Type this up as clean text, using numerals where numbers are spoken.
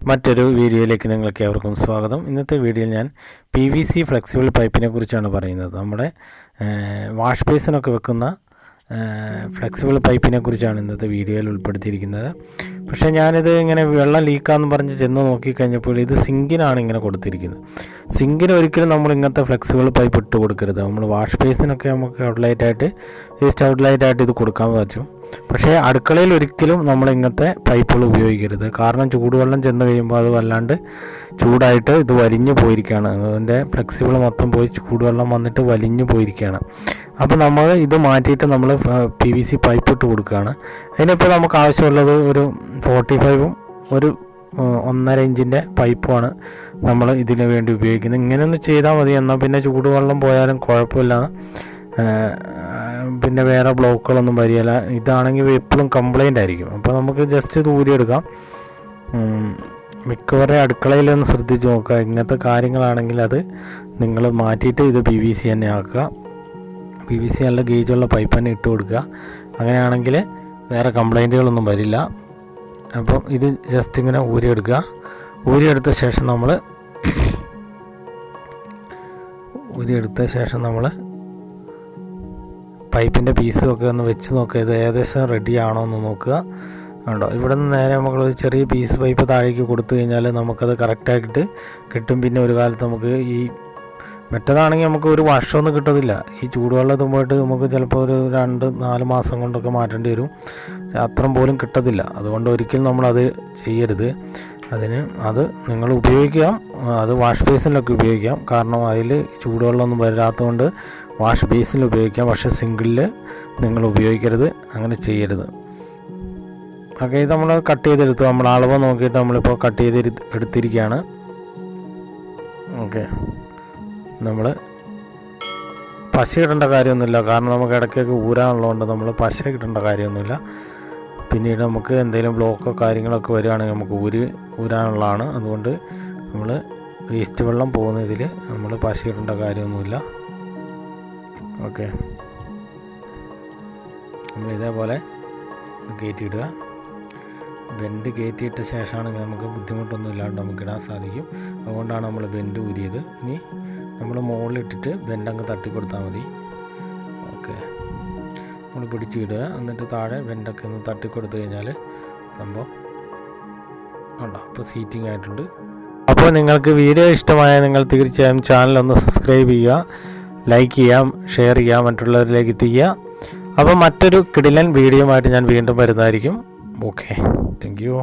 മറ്റൊരു വീഡിയോയിലേക്ക് നിങ്ങൾക്ക് ഏവർക്കും സ്വാഗതം. ഇന്നത്തെ വീഡിയോയിൽ ഞാൻ PVC ഫ്ലെക്സിബിൾ പൈപ്പിനെ കുറിച്ചാണ് പറയുന്നത്. നമ്മുടെ വാഷ് ബേസിനൊക്കെ വെക്കുന്ന ഫ്ലെക്സിബിൾ പൈപ്പിനെ കുറിച്ചാണ് ഇന്നത്തെ വീഡിയോയിൽ ഉൾപ്പെടുത്തിയിരിക്കുന്നത്. പക്ഷേ ഞാനിത് ഇങ്ങനെ വെള്ളം ലീക്കാന്ന് പറഞ്ഞ് ചെന്ന് നോക്കിക്കഴിഞ്ഞപ്പോൾ ഇത് സിങ്കിനാണ് ഇങ്ങനെ കൊടുത്തിരിക്കുന്നത്. സിങ്കിന് ഒരിക്കലും നമ്മൾ ഇങ്ങനത്തെ ഫ്ലെക്സിബിൾ പൈപ്പ് ഇട്ട് കൊടുക്കരുത്. നമ്മൾ വാഷ് ബേസിനൊക്കെ നമുക്ക് ഔട്ട്ലൈറ്റായിട്ട് ഇത് കൊടുക്കാൻ പറ്റും. പക്ഷേ അടുക്കളയിൽ ഒരിക്കലും നമ്മൾ ഇങ്ങനത്തെ പൈപ്പുകൾ ഉപയോഗിക്കരുത്. കാരണം ചൂടുവെള്ളം ചെന്ന് കഴിയുമ്പോൾ അത് വല്ലാണ്ട് ചൂടായിട്ട് ഇത് വലിഞ്ഞു പോയിരിക്കുകയാണ്. അതിൻ്റെ ഫ്ലെക്സിബിൾ മൊത്തം പോയി ചൂടുവെള്ളം വന്നിട്ട് വലിഞ്ഞു പോയിരിക്കുകയാണ്. അപ്പോൾ നമ്മൾ ഇത് മാറ്റിയിട്ട് നമ്മൾ PVC പൈപ്പ് ഇട്ട് കൊടുക്കുകയാണ്. അതിനിപ്പോൾ നമുക്ക് ആവശ്യമുള്ളത് ഒരു 45ഉം ഒരു 1.5 ഇഞ്ചിൻ്റെ പൈപ്പുമാണ് നമ്മൾ ഇതിന് വേണ്ടി ഉപയോഗിക്കുന്നത്. ഇങ്ങനെയൊന്ന് ചെയ്താൽ മതി. എന്നാൽ പിന്നെ ചൂടുവെള്ളം പോയാലും കുഴപ്പമില്ല, പിന്നെ വേറെ ബ്ലോക്കുകളൊന്നും വരികയില്ല. ഇതാണെങ്കിൽ എപ്പോഴും കംപ്ലൈൻ്റ് ആയിരിക്കും. അപ്പോൾ നമുക്ക് ജസ്റ്റ് ഇത് ഊരിയെടുക്കാം. മിക്കവരെ അടുക്കളയിലൊന്ന് ശ്രദ്ധിച്ച് നോക്കുക. ഇങ്ങനത്തെ കാര്യങ്ങളാണെങ്കിൽ അത് നിങ്ങൾ മാറ്റിയിട്ട് ഇത് PVC തന്നെ ആക്കുക. PVC നല്ല ഗേജുള്ള പൈപ്പ് തന്നെ ഇട്ട് കൊടുക്കുക. അങ്ങനെയാണെങ്കിൽ വേറെ കംപ്ലൈൻറ്റുകളൊന്നും വരില്ല. അപ്പം ഇത് ജസ്റ്റ് ഇങ്ങനെ ഊരിയെടുക്കുക. ഊരിയെടുത്ത ശേഷം നമ്മൾ പൈപ്പിൻ്റെ പീസുമൊക്കെ ഒന്ന് വെച്ച് നോക്കുക. ഇത് ഏകദേശം റെഡി ആണോ എന്ന് നോക്കുക. ഉണ്ടോ? ഇവിടെ നിന്ന് നേരെ നമ്മളൊരു ചെറിയ പീസ് പൈപ്പ് താഴേക്ക് കൊടുത്തു കഴിഞ്ഞാൽ നമുക്കത് കറക്റ്റായിട്ട് കിട്ടും. പിന്നെ ഒരു കാലത്ത് നമുക്ക് ഈ മറ്റേതാണെങ്കിൽ നമുക്ക് ഒരു വർഷമൊന്നും കിട്ടത്തില്ല. ഈ ചൂടുവെള്ളത്തിൽ പോയിട്ട് നമുക്ക് ചിലപ്പോൾ ഒരു 2-4 മാസം കൊണ്ടൊക്കെ മാറ്റേണ്ടി വരും. അത്രയും പോലും കിട്ടത്തില്ല. അതുകൊണ്ട് ഒരിക്കലും നമ്മളത് ചെയ്യരുത്. അത് നിങ്ങൾ ഉപയോഗിക്കാം. അത് വാഷ് ബേസിനിലൊക്കെ ഉപയോഗിക്കാം. കാരണം അതിൽ ചൂടുവെള്ളമൊന്നും വരാത്തതുകൊണ്ട് വാഷ് ബേസിനിൽ ഉപയോഗിക്കാം. പക്ഷേ സിങ്കിളിൽ നിങ്ങൾ ഉപയോഗിക്കരുത്. അങ്ങനെ ചെയ്യരുത്. ഓക്കെ, ഇത് നമ്മൾ കട്ട് ചെയ്തെടുത്തു. നമ്മൾ അളവ് നോക്കിയിട്ട് നമ്മളിപ്പോൾ കട്ട് എടുത്തിരിക്കുകയാണ്. ഓക്കെ, നമ്മൾ പശ ഇടേണ്ട കാര്യമൊന്നുമില്ല. കാരണം നമുക്ക് ഇടയ്ക്കൊക്കെ ഊരാനുള്ളതുകൊണ്ട് നമ്മൾ പശ ഇടേണ്ട കാര്യമൊന്നുമില്ല. പിന്നീട് നമുക്ക് എന്തെങ്കിലും ബ്ലോക്കോ കാര്യങ്ങളൊക്കെ വരികയാണെങ്കിൽ നമുക്ക് ഊരാനുള്ളതാണ്. അതുകൊണ്ട് നമ്മൾ വേസ്റ്റ് വെള്ളം പോകുന്ന ഇതിൽ നമ്മൾ പശ ഇടേണ്ട കാര്യമൊന്നുമില്ല. ഓക്കെ, നമ്മൾ ഇതേപോലെ കയറ്റിയിടുക. ബെൻഡ് കയറ്റിയിട്ട ശേഷമാണെങ്കിൽ നമുക്ക് ബുദ്ധിമുട്ടൊന്നും ഇല്ലാണ്ട് നമുക്ക് ഇടാൻ സാധിക്കും. അതുകൊണ്ടാണ് നമ്മൾ ബെൻഡ് ഊരിയത്. ഇനി നമ്മൾ മുകളിലിട്ടിട്ട് ബെൻഡങ്ങ് തട്ടിക്കൊടുത്താൽ മതി. ഓക്കെ, നമ്മൾ പിടിച്ചിടുക. എന്നിട്ട് താഴെ ബെൻഡൊക്കെ ഒന്ന് തട്ടിക്കൊടുത്തു കഴിഞ്ഞാൽ സംഭവം ഉണ്ടോ. അപ്പോൾ സീറ്റിംഗ് ആയിട്ടുണ്ട്. അപ്പോൾ നിങ്ങൾക്ക് വീഡിയോ ഇഷ്ടമായാൽ നിങ്ങൾ തീർച്ചയായും ചാനലൊന്ന് സബ്സ്ക്രൈബ് ചെയ്യുക, ലൈക്ക് ചെയ്യാം, ഷെയർ ചെയ്യാം, മറ്റുള്ളവരിലേക്ക് എത്തിക്കുക. അപ്പോൾ മറ്റൊരു കിടിലൻ വീഡിയോ ആയിട്ട് ഞാൻ വീണ്ടും വരുന്നതായിരിക്കും. Okay, thank you.